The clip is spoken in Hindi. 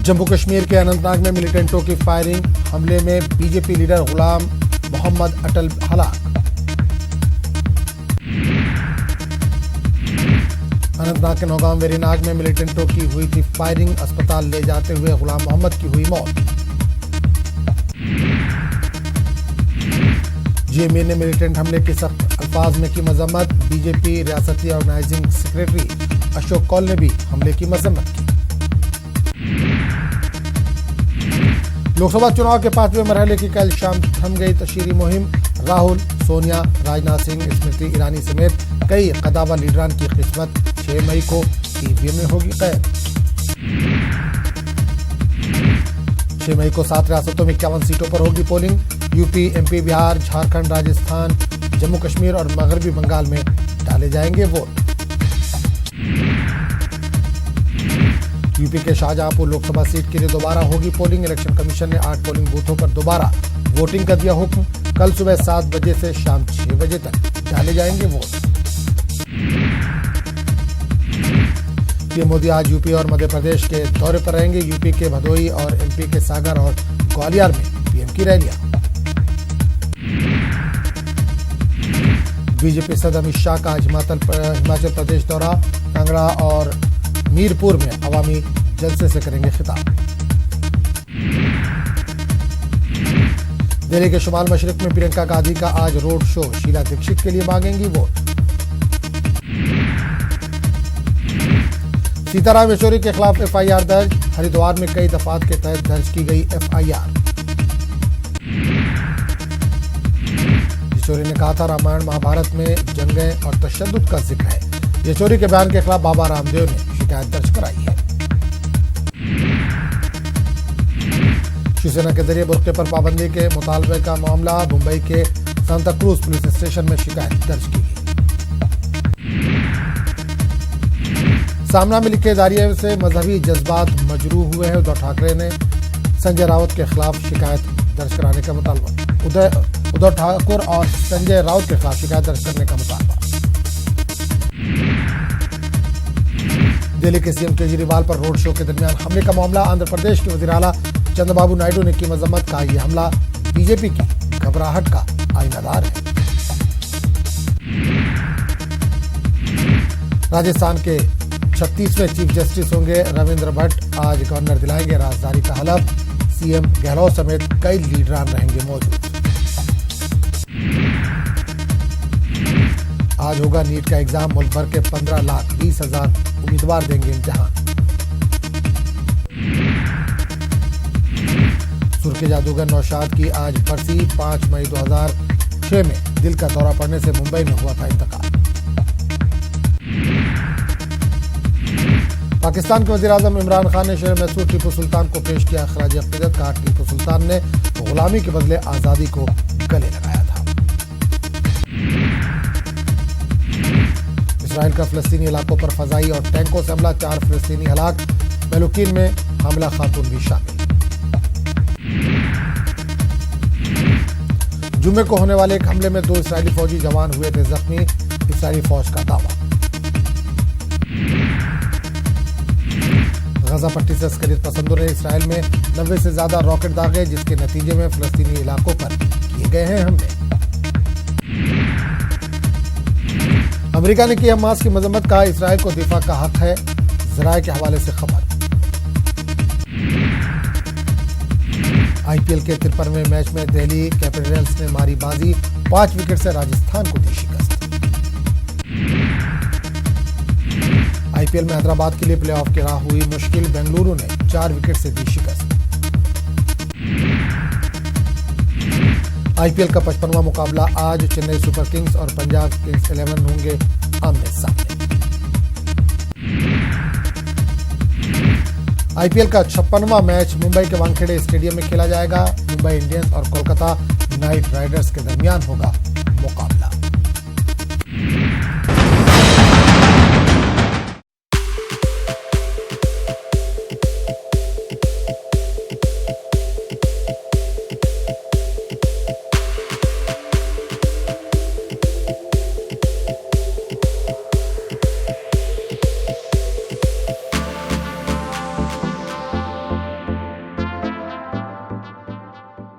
जम्मू कश्मीर के अनंतनाग में मिलिटेंटों की फायरिंग, हमले में बीजेपी लीडर गुलाम मोहम्मद अटल हलाक। अनंतनाग के नौगांव वेरीनाग में मिलिटेंटों की हुई थी फायरिंग, अस्पताल ले जाते हुए गुलाम मोहम्मद की हुई मौत। जेएमए ने मिलिटेंट हमले के सख्त अल्फाज में की मजम्मत, बीजेपी रियासती ऑर्गेनाइजिंग सेक्रेटरी अशोक कौल ने भी हमले की मजम्मत की। लोकसभा चुनाव के 5वें मरहले की कल शाम थम गई तशहीरी मुहिम, राहुल, सोनिया, राजनाथ सिंह, स्मृति ईरानी समेत कई कदावर लीडरान की किस्मत 6 मई को ईवीएम में होगी कैद। 6 मई को 7 रियासतों में 51 सीटों पर होगी polling. UP, MP, Bihar, Jharkhand, Rajasthan, Jammu Kashmir और मगरबी बंगाल में डाले जाएंगे वोट। यूपी के शाहजहांपुर लोकसभा सीट के लिए दोबारा होगी पोलिंग। इलेक्शन कमीशन ने 8 पोलिंग बूथों पर दोबारा वोटिंग का दिया हुक्म। कल सुबह 7 बजे से शाम 6 बजे तक डाले जाएंगे वोट। पीएम मोदी आज यूपी और मध्य प्रदेश के दौरे पर रहेंगे। यूपी के भदोही और एमपी के सागर और ग्वालियर में पीएम की रैलियां। बीजेपी सदस्य अमित शाह का हिमाचल प्रदेश दौरा, कांगड़ा और मीरपुर में अवामी जलसे से करेंगे खिताब। दिल्ली के शुमाल मशरिक में प्रियंका गांधी का आज रोड शो, शीला दीक्षित के लिए मांगेंगी वोट। सीताराम येचुरी के खिलाफ एफआईआर दर्ज, हरिद्वार में कई दफात के तहत दर्ज की गई एफआईआर। येचुरी ने कहा था रामायण महाभारत में जंगें और तशद्दुद का जिक्र है। येचुरी के बयान के खिलाफ बाबा रामदेव ने शिकायत दर्ज कराई है। शिवसेना के जरिए बुर्के पर पाबंदी के मुतालबे का मामला, मुंबई के सांता क्रूज पुलिस स्टेशन में शिकायत दर्ज की गई। सामना में लिखे दारिये से मजहबी जज्बात मजरूह हुए हैं, उद्धव ठाकरे ने संजय राउत के खिलाफ शिकायत दर्ज कराने का मुतालबा। उद्धव ठाकुर और संजय राउत के खिलाफ शिकायत दर्ज करने का मुतालबा। दिल्ली के सीएम केजरीवाल पर रोड शो के दरमियान हमले का मामला, आंध्र प्रदेश के वजीर आला चंद्रबाबू नायडू ने की मजम्मत, कहा यह हमला बीजेपी की घबराहट का आईनादार है। राजस्थान के 36वें चीफ जस्टिस होंगे रविंद्र भट्ट, आज गवर्नर दिलाएंगे राजदारी का हलफ। सीएम गहलोत समेत कई लीडरान रहेंगे मौजूद। आज होगा नीट का एग्जाम, मुल्क भर के 15,20,000 उम्मीदवार देंगे इम्तिहान। सुर के जादूगर नौशाद की आज बरसी, 5 मई 2006 में दिल का दौरा पड़ने से मुंबई में हुआ था इंतकाल। पाकिस्तान के वज़ीर-ए-आज़म इमरान खान ने शहर मैसूर टीपू सुल्तान को पेश किया खराज अक़ीदत, कहा टीपू सुल्तान ने गुलामी के बदले आजादी को गले लगाया था। इसराइल का फिलिस्तीनी इलाकों पर फजाई और टैंकों से हमला, 4 फिलिस्तीनी हलाक, बेलूकीन में हामिला खातून भी शामिल। जुम्मे को होने वाले एक हमले में 2 इसराइली फौजी जवान हुए थे जख्मी, इसराइली फौज का दावा। गजा पट्टी से अस्करियत पसंदों ने इसराइल में 90 से ज्यादा रॉकेट दागे, जिसके नतीजे में फिलिस्तीनी इलाकों पर किए गए हैं हमले। अमेरिका ने की हमास की मजम्मत, कहा इसराइल को दिफा का हक है। जराए के हवाले से खबर। आईपीएल के 53वें मैच में दिल्ली कैपिटल्स ने मारी बाजी, 5 विकेट से राजस्थान को दी शिकस्त। आईपीएल में हैदराबाद के लिए प्लेऑफ की राह हुई मुश्किल, बेंगलुरु ने 4 विकेट से दी शिकस्त। आईपीएल का 55वां मुकाबला आज, चेन्नई सुपर किंग्स और पंजाब किंग्स 11 होंगे आमने सामने। आईपीएल का 56वां मैच मुंबई के वानखेड़े स्टेडियम में खेला जाएगा। मुंबई इंडियंस और कोलकाता नाइट राइडर्स के दरमियान होगा